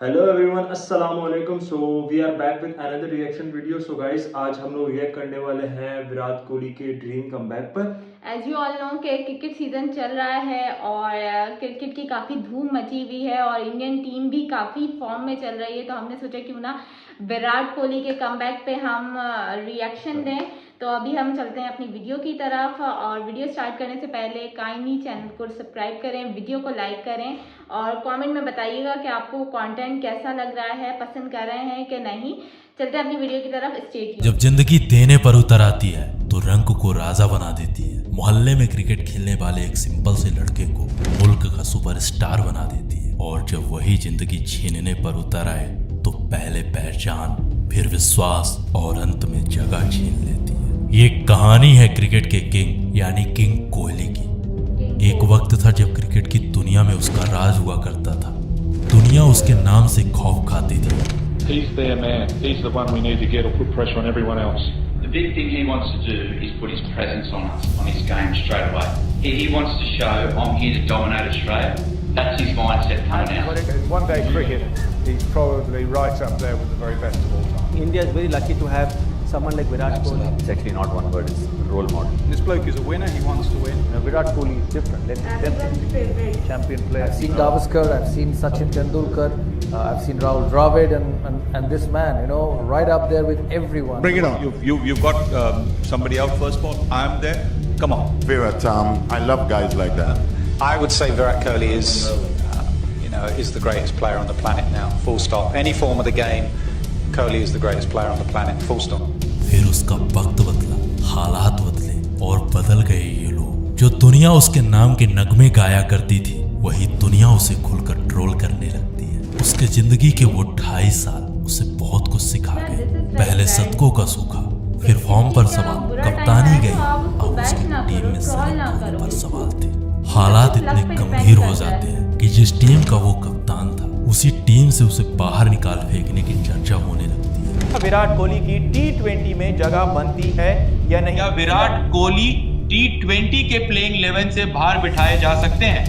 Hello everyone, अस्सलाम वालेकुम। So we are back with another reaction video. So guys, आज हम लोग रिएक्ट करने वाले हैं विराट कोहली के ड्रीम कमबैक पर। एज यू ऑल नो कि क्रिकेट सीजन चल रहा है और क्रिकेट की काफ़ी धूम मची हुई है और इंडियन टीम भी काफ़ी फॉर्म में चल रही है। तो हमने सोचा क्यों ना विराट कोहली के कमबैक पे हम रिएक्शन दें। तो अभी हम चलते हैं अपनी वीडियो की तरफ और वीडियो स्टार्ट करने से पहले काइंडली चैनल को सब्सक्राइब करें, वीडियो को लाइक करें और कमेंट में बताइएगा कि आपको कंटेंट कैसा लग रहा है, पसंद कर रहे हैं कि नहीं। चलते हैं अपनी वीडियो की तरफ। Stay tuned. जब जिंदगी देने पर उतर आती है तो रंग को राजा बना देती है। मोहल्ले में क्रिकेट खेलने वाले एक सिंपल से लड़के को मुल्क का सुपरस्टार बना देती है। और जब वही जिंदगी छीनने पर उतर आए तो पहले पहचान, फिर विश्वास और अंत में जगह छीन लेती है। ये कहानी है क्रिकेट के किंग यानी किंग कोहली की। एक वक्त था जब क्रिकेट की दुनिया में उसका राज हुआ करता था। दुनिया उसके नाम से खौफ खाती थी। He's their man. He's the one we need to get or put pressure on everyone else. The big thing he wants to do is put his presence on us, on his game straight away. He wants to show, I'm here to dominate Australia. That's his mindset coming out. In one-day cricket, he's probably right up there with the very best of all time. India is very lucky to have someone like Virat Kohli. It's actually not one word, it's role model. This bloke is a winner, he wants to win. Virat Kohli is different. Champion player. I've seen Gavaskar, I've seen Sachin Tendulkar, I've seen Rahul Dravid and this man, right up there with everyone. Bring it on. You've got somebody out first ball. I'm there. Come on. Virat, I love guys like that. I would say Virat Kohli is the greatest player on the planet now. Full stop. Any form of the game, Kohli is the greatest player on the planet. Full stop. फिर उसका वक्त बदला, हालात बदले और बदल गए ये लोग। जो दुनिया उसके नाम के नगमे गाया करती थी वही दुनिया उसे खुलकर ट्रोल करने लगती है। उसके जिंदगी के वो 2.5 साल उसे बहुत कुछ सिखा गए। पहले शतकों का सूखा, फिर फॉर्म पर सवाल, कप्तानी गई, अब उसकी टीम में सिर्फ पर सवाल थे। हालात इतने गंभीर हो जाते हैं कि जिस टीम का वो कप्तान था उसी टीम से उसे बाहर निकाल फेंकने की चर्चा होने लगती है। विराट कोहली की T20 में जगह बनती है या नहीं? क्या विराट कोहली T20 के प्लेइंग 11 से बाहर बिठाए जा सकते हैं?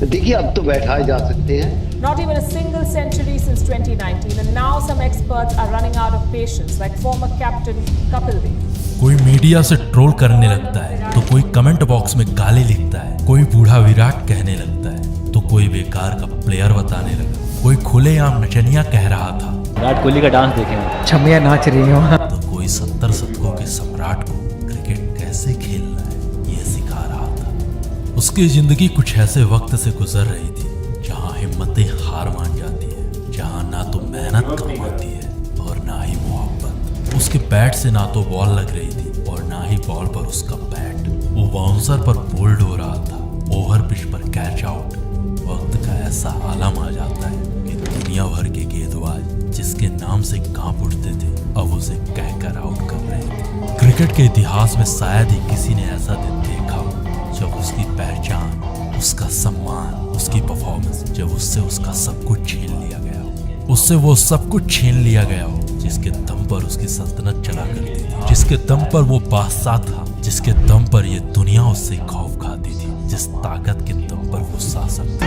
देखिए, अब तो बैठाए जा सकते हैं। Not even a single century since 2019 and now some experts are running out of patience like former captain Kapil Dev. कोई मीडिया से ट्रोल करने लगता है तो कोई कमेंट बॉक्स में गाली लिखता है, कोई बूढ़ा विराट कहने लगता है तो कोई बेकार का प्लेयर बताने लगा, कोई खुलेआम नचनिया कह रहा था। विराट कोहली का डांस देखें, छमिया नाच रही हो। तो कोई 70 शतकों के सम्राट को क्रिकेट कैसे खेलना है ये सिखा रहा था। उसकी जिंदगी कुछ ऐसे वक्त से गुजर रही थी जहाँ हिम्मतें हार मान जाती है, जहाँ ना तो मेहनत काम आती है और ना ही मोहब्बत। उसके बैट से ना तो बॉल लग रही थी और ना ही बॉल पर उसका बैट। वो बाउंसर पर बोल्ड हो रहा था, ओवर पिच पर कैच आउट। वक्त का ऐसा आलम आ जाता है कि दुनिया भर के गेंदबाज जिसके नाम से कांप उठते थे अब उसे कहकर आउट कर रहे थे। क्रिकेट के इतिहास में शायद ही किसी ने ऐसा दिन देखा हो जब उसकी पहचान, उसका सम्मान, उसकी परफॉर्मेंस, जब उससे उसका सब कुछ छीन लिया गया हो। उससे वो सब कुछ छीन लिया गया हो जिसके दम पर उसकी सल्तनत चला करती थी, जिसके दम पर वो बादशाह था, जिसके दम पर ये दुनिया उससे खौफ खाती थी, जिस ताकत के दम पर वो शासक था।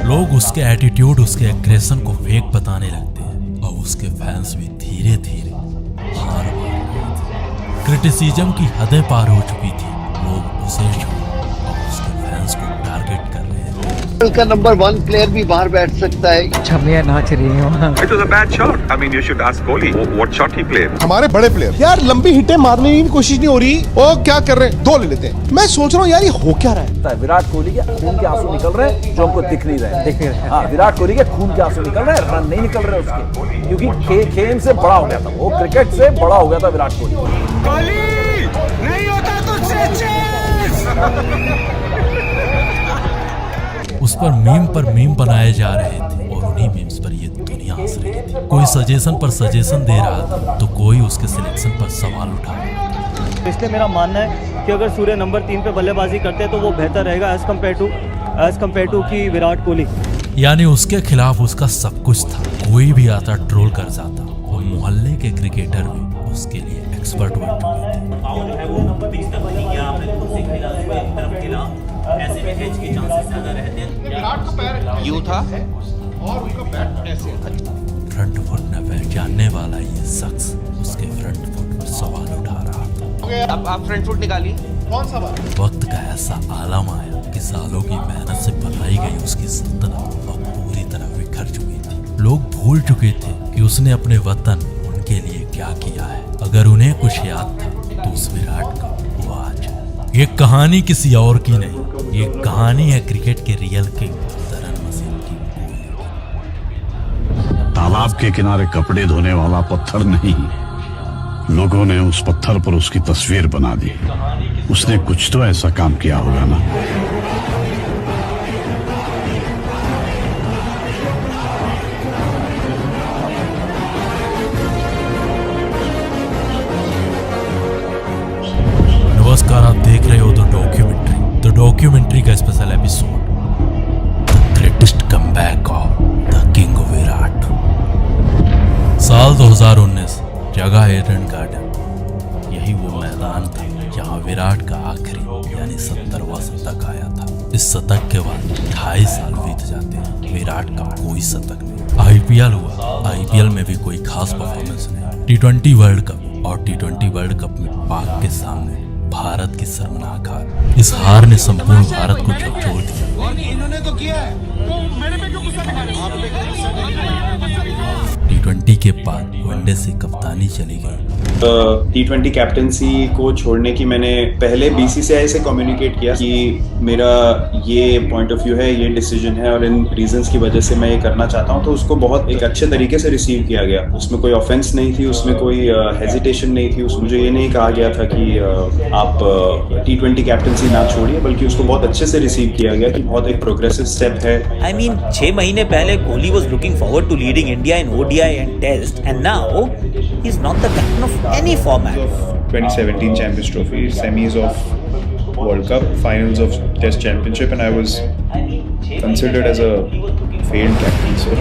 लोग उसके एटीट्यूड, उसके एग्रेशन को फेक बताने लगते हैं और उसके फैंस भी धीरे धीरे हार मान गए थे। क्रिटिसिज्म की हदें पार हो चुकी थी। लोग उसे छोड़ और उसके फैंस को टारगेट कर रहे हैं। का नंबर 1 प्लेयर भी बाहर बैठ सकता है। छमिया नाच रही हो। It was a bad shot. I mean, you should ask Kohli what shot he played. हमारे बड़े प्लेयर यार लंबी हिटें मारने की कोशिश नहीं हो रही। वो क्या कर रहे हैं? 2 ले लेते हैं। मैं सोच रहा हूँ यार ये हो क्या रहा है? विराट कोहली के खून के आंसू निकल रहे हैं जो हमको दिख नहीं रहे। हाँ, विराट कोहली के खून के आंसू निकल रहे हैं, रन नहीं निकल रहे उसके, क्योंकि खेल से बड़ा हो गया था वो, क्रिकेट से बड़ा हो गया था विराट कोहली। नहीं होता तुझसे उस पर मीम बनाए जा रहे थे और उन्हीं मीम्स पर ये दुनिया हंस रही थी। कोई सजेशन पर सजेशन दे रहा था तो कोई उसके सिलेक्शन पर सवाल उठा रहा था। इसलिए मेरा मानना है कि अगर सूर्य नंबर 3 पे बल्लेबाजी करते हैं तो वो बेहतर रहेगा एज कम्पेयर टू की विराट कोहली। यानी उसके खिलाफ उसका सब कुछ था, कोई भी आता ट्रोल कर जाता और मोहल्ले के क्रिकेटर भी उसके लिए एक्सपर्ट बन चुके थे। कैच के चांसेस ज्यादा रहते हैं। विराट का पैर यूं था और उनका बैट ऐसे। फ्रंट फुट न पहचानने वाला ये शख्स उसके फ्रंट फुट पर सवाल उठा रहा था। अब आप फ्रंट फुट निकाली। कौन सा बात? वक्त का ऐसा आलम आया कि सालों की मेहनत से बनाई गई उसकी सल्तनत अब पूरी तरह बिखर चुकी थी। लोग भूल चुके थे कि उसने अपने वतन उनके लिए क्या किया है। अगर उन्हें कुछ याद था तो उस विराट का वो आज। ये कहानी किसी और की नहीं, ये कहानी है क्रिकेट के रियल किंग तरन मसीह की। तालाब के किनारे कपड़े धोने वाला पत्थर नहीं, लोगों ने उस पत्थर पर उसकी तस्वीर बना दी। उसने कुछ तो ऐसा काम किया होगा ना। नमस्कार, आप देख रहे हो द डॉक्यूमेंट्री का special episode, the greatest comeback of the king Virat. साल 2019, जगह एडन गार्डन। यही वो मैदान था जहां विराट का आखिरी यानी 70वां शतक आया था। इस शतक के बाद 2.5 साल बीत जाते हैं, विराट का कोई शतक नहीं। आईपीएल हुआ, आईपीएल में भी कोई खास परफॉर्मेंस नहीं। T20 वर्ल्ड कप और T20 वर्ल्ड कप में पाक के सामने भारत की शर्मनाक हार। इस हार ने संपूर्ण भारत को झकझोर दिया। इन्होंने तो किया है, तो मेरे पे क्यों गुस्सा दिखा रहे हो? T20 के बाद वनडे से कप्तानी चली गई। T20 कैप्टनसी को छोड़ने की मैंने पहले BCCI से कम्युनिकेट किया कि मेरा ये पॉइंट ऑफ व्यू है, ये डिसीजन है और इन रीजंस की वजह से मैं ये करना चाहता हूँ। तो उसको बहुत एक अच्छे तरीके से रिसीव किया गया। उसमें कोई ऑफेंस नहीं थी, उसमें कोई हेजिटेशन नहीं थी। उसमें मुझे ये नहीं कहा गया था कि आप T20 कैप्टनसी ना छोड़िए, बल्कि उसको बहुत अच्छे से रिसीव किया गया कि बहुत एक प्रोग्रेसिव स्टेप है। I mean, 6 महीने पहले Kohli was looking forward to leading India in ODI and Test, and now he's not the captain of any format. 2017 Champions Trophy, semis of World Cup, finals of Test Championship, and I was considered as a failed captain. So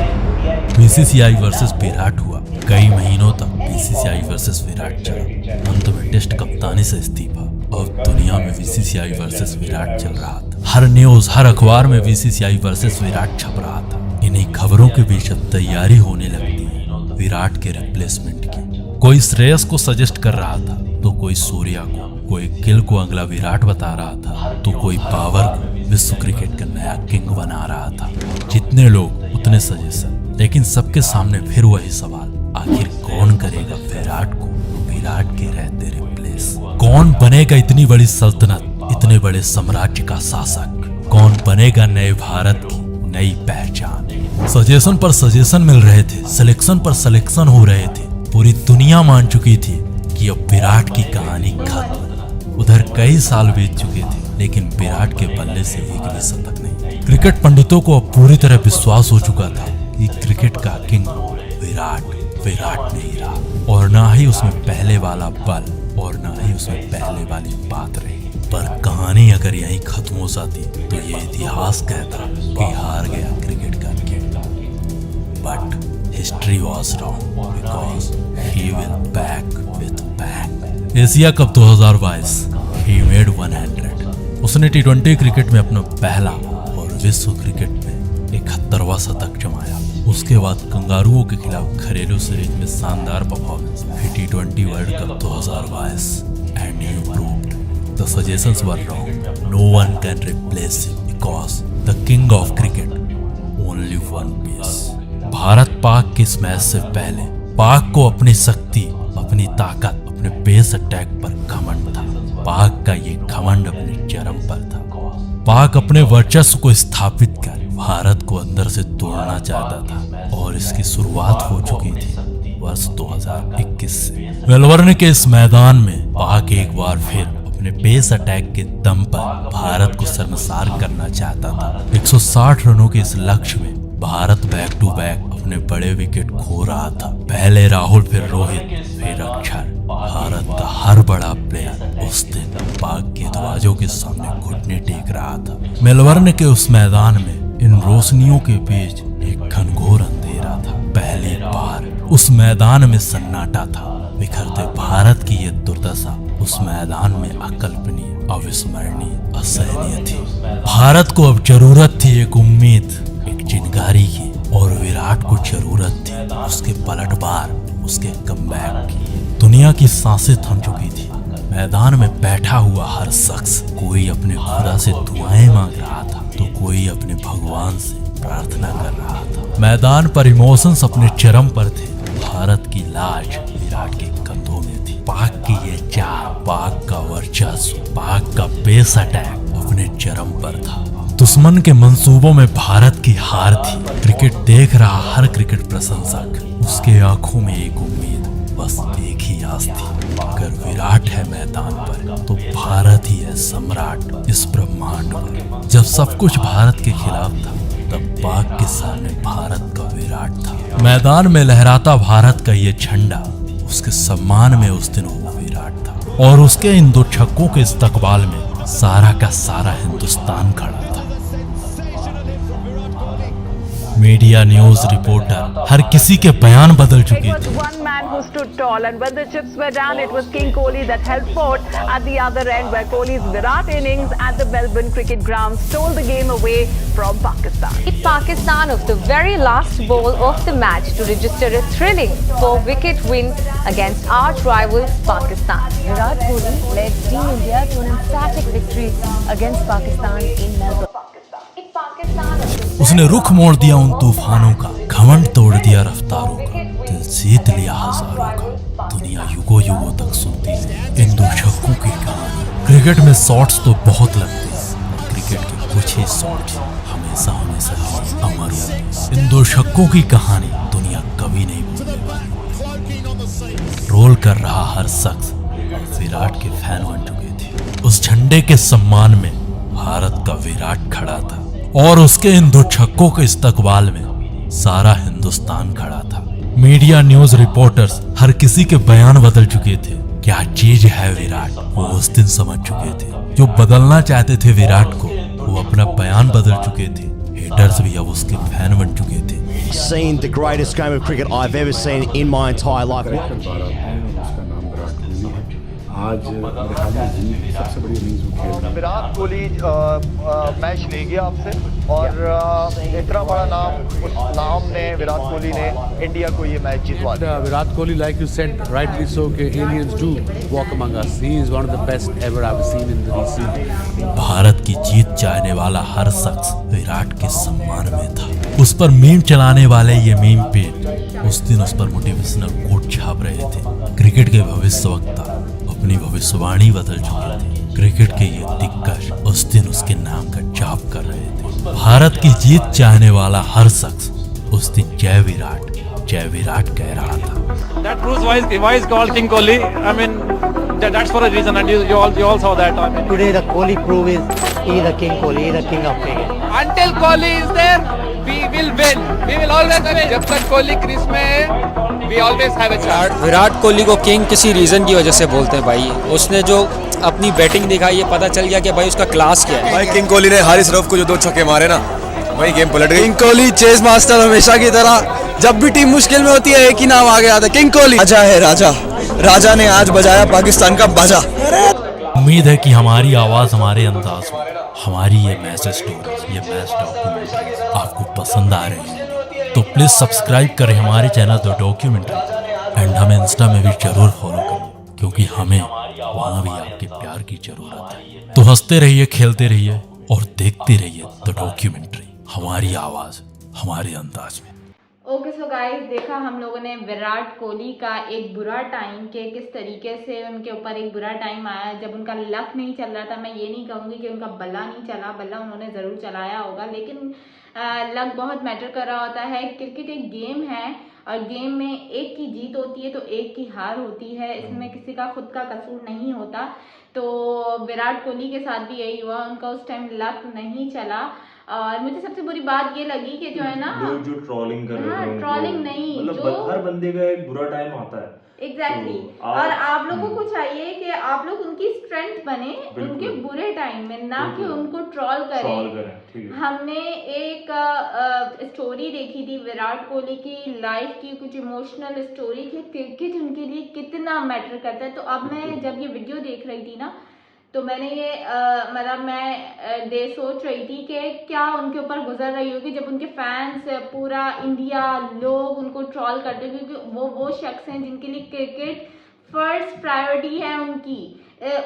BCCI versus Virat हुआ। कई महीनों तक BCCI versus Virat चला। अंत में test कप्तानी से इस्तीफा। अब दुनिया में BCCI वर्सेस विराट चल रहा था। हर न्यूज, हर अखबार में BCCI वर्सेस विराट छप रहा था। इन्हीं खबरों के बीच अब तैयारी होने लगती है विराट के रिप्लेसमेंट की। कोई श्रेयस को सजेस्ट कर रहा था, तो कोई सूर्या को, कोई गिल को अगला विराट बता रहा था, तो कोई बाबर को विश्व क्रिकेट का नया किंग बना रहा था। जितने लोग उतने सजेशन, लेकिन सबके सामने फिर वही सवाल, आखिर कौन करेगा विराट को विराट के रहते रिप्लेस? कौन बनेगा इतनी बड़ी सल्तनत, इतने बड़े साम्राज्य का शासक? कौन बनेगा नए भारत की नई पहचान? सजेशन पर सजेशन मिल रहे थे, सिलेक्शन पर सिलेक्शन हो रहे थे। पूरी दुनिया मान चुकी थी कि अब विराट की कहानी खत्म। उधर कई साल बीत चुके थे, लेकिन विराट के बल्ले से एक भी शतक नहीं। क्रिकेट पंडितों को अब पूरी तरह विश्वास हो चुका था कि क्रिकेट का किंग विराट नहीं रहा, और ना ही उसमें पहले वाला बल और ना ही उसमें पहले वाली बात रही। पर कहानी अगर यहीं खत्म हो जाती तो ये इतिहास कहता कि हार गया क्रिकेट का king. But history was wrong because he will back with back. Asia cup 2022 he made 100। उसने T20 क्रिकेट में अपना पहला और विश्व क्रिकेट में 71वां शतक जमाया। उसके बाद कंगारुओं के खिलाफ घरेलू सीरीज में शानदार परफॉर्मेंस, फिर T20 world cup 2022 and he proved the suggestions were wrong. No one can replace him because the king of cricket only one piece. Bharat Pak के इस मैच से पहले पाक को अपनी शक्ति, अपनी ताकत, अपने पेस अटैक पर घमंड था। पाक का ये घमंड अपने चरम पर था। पाक अपने वर्चस्व को स्थापित कर भारत को अंदर से तोड़ना चाहता था, और इसकी शुरुआत हो चुकी थी वर्ष 2021 से। मेलबर्न के इस मैदान में पाक एक बार फिर अपने पेस अटैक के दम पर भारत को शर्मसार करना चाहता था। 160 रनों के इस लक्ष्य में भारत बैक टू बैक अपने बड़े विकेट खो रहा था। पहले राहुल, फिर रोहित, फिर अक्षर। भारत का हर बड़ा प्लेयर उस दिन पाक के दरवाजों के सामने घुटने टेक रहा था। मेलबर्न के उस मैदान में इन रोशनियों के बीच एक घनघोर अंधेरा था। पहली बार उस मैदान में सन्नाटा था। बिखरते भारत की ये दुर्दशा उस मैदान में अकल्पनीय अविस्मरणीय, असहनीय थी। भारत को अब जरूरत थी एक उम्मीद, एक चिंगारी की, और विराट को जरूरत थी उसके पलटवार, उसके कमबैक की। दुनिया की सांसें थम चुकी थी। मैदान में बैठा हुआ हर शख्स कोई अपने खुदा से दुआएं मांग रहा था तो कोई अपने भगवान से प्रार्थना कर रहा था। मैदान पर इमोशंस अपने चरम पर थे। भारत की लाज विराट के कंधों में थी। पाक की ये चाह, पाक का वर्चस्व, पाक का पेस अटैक अपने चरम पर था। दुश्मन के मंसूबों में भारत की हार थी। क्रिकेट देख रहा हर क्रिकेट प्रशंसक, उसके आंखों में एक उम्मीद, बस एक ही आस थी। अगर विराट है मैदान पर तो भारत ही है सम्राट इस ब्रह्मांड पर। जब सब कुछ भारत के खिलाफ था तब पाक के सामने भारत का विराट था। मैदान में लहराता भारत का ये झंडा, उसके सम्मान में उस दिन वो विराट था। और उसके इन 2 छक्कों के इस्तकबाल में सारा का सारा हिंदुस्तान खड़ा था। मीडिया न्यूज रिपोर्टर हर किसी के बयान बदल चुके थे। One man who stood tall, and when the chips were down, it was King Kohli that held fort at the other end, where Kohli's Virat innings at the Melbourne Cricket Ground stole the game away from Pakistan. Pakistan of the very last ball of the match to register a thrilling 4-wicket win against arch rival Pakistan. Virat Kohli led Team India to an emphatic victory against Pakistan in Melbourne. उसने रुख मोड़ दिया उन तूफानों का, घमंड तोड़ दिया रफ्तारों का, दिल जीत लिया हजारों का। दुनिया युगों युगों तक सुनती है इन 2 छक्कों की कहानी। क्रिकेट में शॉट्स तो बहुत लगते हैं और क्रिकेट के कुछ ही शॉट्स हमेशा हमेशा अमर होते हैं। इन 2 छक्कों की कहानी दुनिया कभी नहीं भूलने वाली। रोल कर रहा हर शख्स विराट के फैन बन चुके थे। उस झंडे के सम्मान में भारत का विराट खड़ा था और उसके इन 2 छक्कों के इस्तकबाल में सारा हिंदुस्तान खड़ा था। मीडिया न्यूज रिपोर्टर्स हर किसी के बयान बदल चुके थे। क्या चीज है विराट, वो उस दिन समझ चुके थे। जो बदलना चाहते थे विराट को, वो अपना बयान बदल चुके थे। हेटर्स भी अब उसके फैन बन चुके थे। Seen the greatest game of cricket I've ever seen in my entire life. आज मेरे ख्याल में जीत सबसे बड़ी इनिंग्स वो खेल रहा है। विराट कोहली मैच ले गया आपसे और इतना बड़ा नाम, उस नाम ने, विराट कोहली ने इंडिया को ये मैच जितवा दिया। Virat Kohli, like you said, rightly so, कि aliens do walk among us. He is one of the best ever I've seen in the recent. Bharat की जीत चाहने वाला हर शख्स विराट के सम्मान में था। उस पर मीम चलाने वाले ये मीम पेज उस दिन उस पर मोटिवेशनल कोट छाप रहे थे। क्रिकेट के भविष्यवक्ता अपनी भविष्यवाणी बदल चुके थे। क्रिकेट के ये दिग्गज उस दिन उसके नाम का जाप कर रहे थे। भारत की जीत चाहने वाला हर शख्स उस दिन जय विराट कह रहा था। That proves why is called King Kohli. I mean, that's for a reason, and you all saw that. I mean, today the Kohli prove is he the King Kohli, he the king of cricket. Until Kohli is there, we will win. We will always win. जब तक Kohli crease में है, we always have a chance. Virat Kohli को king किसी reason की वजह से बोलते हैं भाई। उसने जो अपनी बैटिंग दिखाई, ये पता चल गया कि भाई उसका क्लास क्या है। भाई किंग कोहली ने हारिस रऊफ को जो 2 छक्के मारे ना, वही गेम पलट गई। किंग कोहली चेस मास्टर हमेशा की तरह, जब भी टीम मुश्किल में होती है एक ही नाम आगे आता है, किंग कोहली। राजा है राजा ने आज बजाया पाकिस्तान का बाजा। उम्मीद है कि हमारी आवाज, हमारे अंदाज में हमारी ये मैच स्टोरी, ये मैच डॉक्यूमेंट्री आपको पसंद आ रही है तो प्लीज सब्सक्राइब करें हमारे चैनल द डॉक्यूमेंट्री एंड हमें इंस्टा में भी जरूर फॉलो करें, क्योंकि हमें वहाँ भी आपके प्यार की जरूरत है। तो हंसते रहिए, खेलते रहिए और देखते रहिए द डॉक्यूमेंट्री, हमारी आवाज हमारे अंदाज में। ओके सो गाइस, देखा हम लोगों ने विराट कोहली का एक बुरा टाइम के किस तरीके से उनके ऊपर एक बुरा टाइम आया जब उनका लक नहीं चल रहा था। मैं ये नहीं कहूँगी कि उनका बल्ला नहीं चला, बल्ला उन्होंने ज़रूर चलाया होगा, लेकिन लक बहुत मैटर कर रहा होता है। क्रिकेट एक गेम है और गेम में एक की जीत होती है तो एक की हार होती है, इसमें किसी का खुद का कसूर नहीं होता। तो विराट कोहली के साथ भी यही हुआ, उनका उस टाइम लक नहीं चला। और मुझे सबसे बुरी बात ये लगी कि जो है ना, लोग जो ट्रोलिंग कर रहे हैं, ट्रोलिंग नहीं, मतलब जो हर बंदे का एक बुरा टाइम आता है। एग्जैक्टली और आप लोगों को चाहिए कि आप लोग उनकी स्ट्रेंथ बने उनके बुरे टाइम में, ना कि उनको ट्रोल करें। हमने एक स्टोरी देखी थी विराट कोहली की लाइफ की, कुछ इमोशनल स्टोरी कि क्रिकेट उनके लिए कितना मैटर करता है। तो अब मैं जब ये वीडियो देख रही थी ना, तो मैंने ये मतलब मैं डे सोच रही थी कि क्या उनके ऊपर गुजर रही होगी जब उनके फैंस पूरा इंडिया लोग उनको ट्रॉल करते हैं, क्योंकि वो शख्स हैं जिनके लिए क्रिकेट फर्स्ट प्रायोरिटी है उनकी।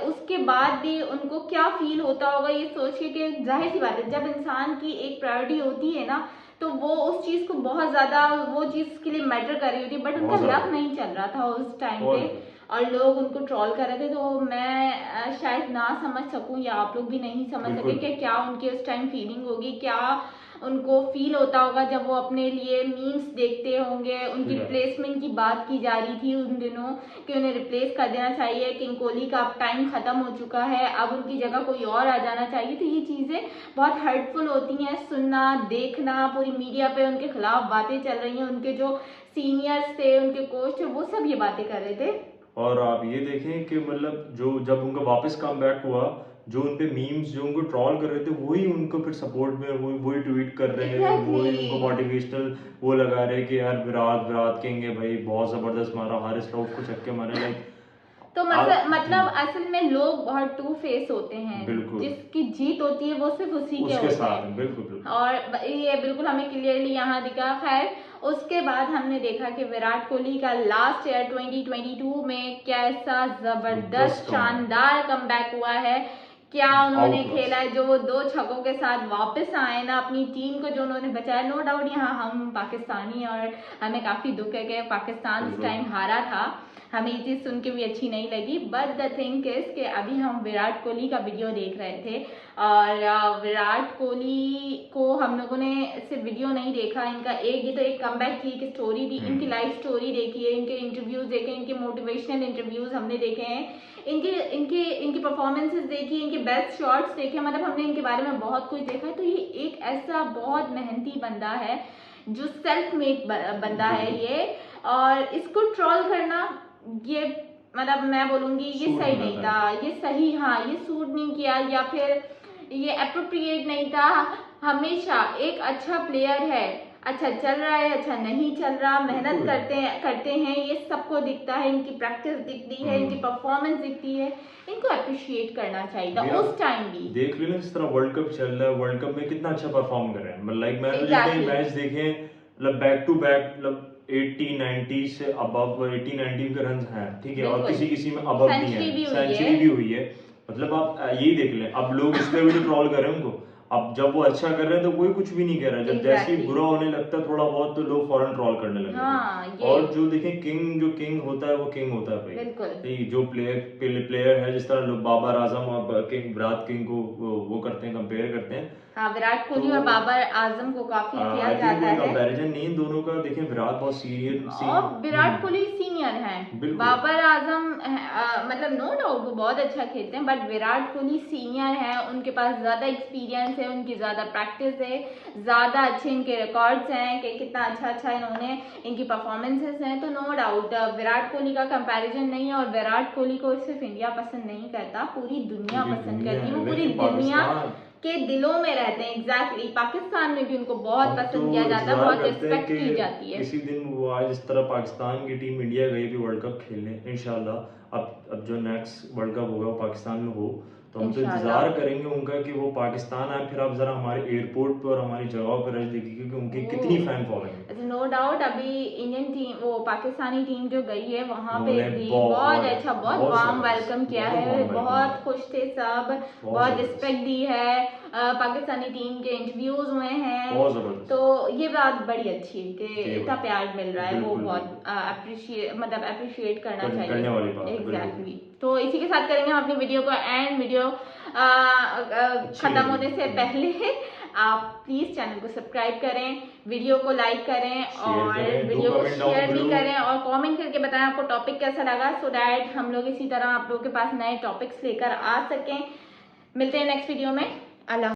उसके बाद भी उनको क्या फील होता होगा ये सोच के कि जाहिर सी बात है जब इंसान की एक प्रायोरिटी होती है ना तो वो उस चीज़ को बहुत ज़्यादा वो चीज़ के लिए मैटर कर रही होती है, बट उनका लक नहीं चल रहा था उस टाइम पे और लोग उनको ट्रॉल कर रहे थे। तो मैं शायद ना समझ सकूं या आप लोग भी नहीं समझ सके कि क्या उनकी उस टाइम फीलिंग होगी, क्या उनको फील होता होगा जब वो अपने लिए मीम्स देखते होंगे। उनकी रिप्लेसमेंट की बात की जा रही थी उन दिनों कि उन्हें रिप्लेस कर देना चाहिए, किंग कोहली का अब टाइम ख़त्म हो चुका है, अब उनकी जगह कोई और आ जाना चाहिए। तो ये चीज़ें बहुत हर्टफुल होती हैं सुनना, देखना, पूरी मीडिया पे उनके खिलाफ बातें चल रही हैं, उनके जो सीनियर्स थे, उनके कोच थे, वो सब ये बातें कर रहे थे। और आप ये देखें कि मतलब जो जब उनका वापस कम बैक हुआ, जो उन पे मीम्स जो उनको ट्रॉल कर रहे थे वही उनको फिर सपोर्ट में वही ट्वीट कर रहे हैं, वही उनको मोटिवेशनल वो लगा रहे हैं कि यार विराट किंग है भाई, बहुत जबरदस्त मारा, हारिस रऊफ को छक्के मारे। लाइक तो मतलब असल में लोग बहुत टू फेस होते हैं, जिसकी जीत होती है वो सिर्फ उसी के होते हैं। बिल्कुल। और ये बिल्कुल हमें क्लियरली यहाँ दिखा। खैर उसके बाद हमने देखा कि विराट कोहली का लास्ट ईयर 2022 में कैसा जबरदस्त शानदार कमबैक हुआ है, क्या उन्होंने खेला है, जो वो 2 छक्कों के साथ वापस आए ना, अपनी टीम को जो उन्होंने बचाया। नो डाउट यहाँ हम पाकिस्तानी और हमें काफ़ी दुख है कि पाकिस्तान उस टाइम हारा था, हमें ये चीज़ सुन के भी अच्छी नहीं लगी। बट द थिंग इज कि अभी हम विराट कोहली का वीडियो देख रहे थे और विराट कोहली को हम लोगों ने सिर्फ वीडियो नहीं देखा, इनका ये तो एक कमबैक की एक स्टोरी थी, इनकी लाइफ स्टोरी देखी है, इनके इंटरव्यूज़ देखे, इनके मोटिवेशनल इंटरव्यूज़ हमने देखे हैं, इनकी परफॉर्मेंसेस देखी, इनके बेस्ट शॉट्स देखे, मतलब हमने इनके बारे में बहुत कुछ देखा है। तो ये एक ऐसा बहुत मेहनती बंदा है जो सेल्फ मेड बंदा है ये, और इसको ट्रॉल करना ये मतलब मैं बोलूँगी ये सही नहीं था, ये सही ये सूट नहीं किया या फिर ये अप्रोप्रिएट नहीं था। हमेशा एक अच्छा प्लेयर है, अच्छा चल रहा है, अच्छा नहीं चल रहा, मेहनत करते हैं, ये सबको दिखता है, इनकी प्रैक्टिस दिखती है, इनकी परफॉर्मेंस दिखती है, इनको अप्रिशिएट करना चाहिए था उस टाइम भी। देख लो ना जिस तरह वर्ल्ड कप चल रहा है, वर्ल्ड कप में कितना अच्छा परफॉर्म कर रहे हैं। मतलब लाइक मैंने जितने मैच देखे मतलब बैक टू बैक मतलब 80-90 से अबव 80-90 के रन हैं, ठीक है, और किसी में अबव भी है, सेंचुरी भी हुई है। मतलब आप यही देख लें, अब लोग इसलिए भी ट्रॉल कर रहे हैं उनको, अब जब वो अच्छा कर रहे हैं तो कोई कुछ भी नहीं कह रहा है, जब जैसे ही बुरा होने लगता है थोड़ा बहुत तो लोग फौरन ट्रॉल करने लगते हैं। और जो देखें किंग होता है वो किंग होता है भाई, जो प्लेयर है, जिस तरह लोग बाबर आजम और विराट किंग को वो करते हैं, कंपेयर करते हैं। हाँ, विराट कोहली और बाबर आजम को काफी किया जाता है। कंपैरिजन नहीं दोनों का, देखें विराट बहुत सीनियर और विराट कोहली सीनियर हैं, बाबर आजम मतलब नो डाउट वो बहुत अच्छा खेलते हैं, बट विराट कोहली सीनियर है, उनके पास ज्यादा एक्सपीरियंस है, उनकी ज्यादा प्रैक्टिस है, ज्यादा अच्छे इनके रिकॉर्ड्स हैं कि कितना अच्छा इन्होंने इनकी परफॉर्मेंसेस हैं। तो नो डाउट विराट कोहली का कंपैरिजन नहीं है। और विराट कोहली को सिर्फ इंडिया पसंद नहीं करता, पूरी दुनिया पसंद करती है, वो पूरी दुनिया के दिलों में रहते हैं। एग्जैक्टली पाकिस्तान में भी उनको बहुत पसंद किया जाता है, बहुत रिस्पेक्ट की जाती है। किसी दिन वो आज इस तरह पाकिस्तान की टीम इंडिया गई भी वर्ल्ड कप खेलने, इंशाल्लाह अब जो नेक्स्ट वर्ल्ड कप होगा वो पाकिस्तान में हो, तो हम तो इंतजार करेंगे उनका कि वो पाकिस्तान आए, फिर आप जरा हमारे एयरपोर्ट पे और हमारी जगह पर रह देखिए कि उनकी कितनी फैन फॉलोइंग है। नो डाउट अभी इंडियन टीम वो पाकिस्तानी टीम जो गई है वहाँ पे भी बहुत अच्छा बहुत वार्म वेलकम किया है, बहुत खुश थे सब, बहुत रिस्पेक्ट दी है, पाकिस्तानी टीम के इंटरव्यूज हुए हैं, तो ये बात बड़ी अच्छी है कि इतना प्यार मिल रहा है, वो बहुत अप्रिशिएट करना चाहिए। एग्जैक्टली। तो इसी के साथ करेंगे हम अपनी वीडियो को एंड। वीडियो खत्म होने से पहले आप प्लीज चैनल को सब्सक्राइब करें, वीडियो को लाइक करें और वीडियो को शेयर भी करें और कमेंट करके बताएं आपको टॉपिक कैसा लगा, सो दैट हम लोग इसी तरह आप लोगों के पास नए टॉपिक्स लेकर आ सकें। मिलते हैं नेक्स्ट वीडियो में। अल्लाह।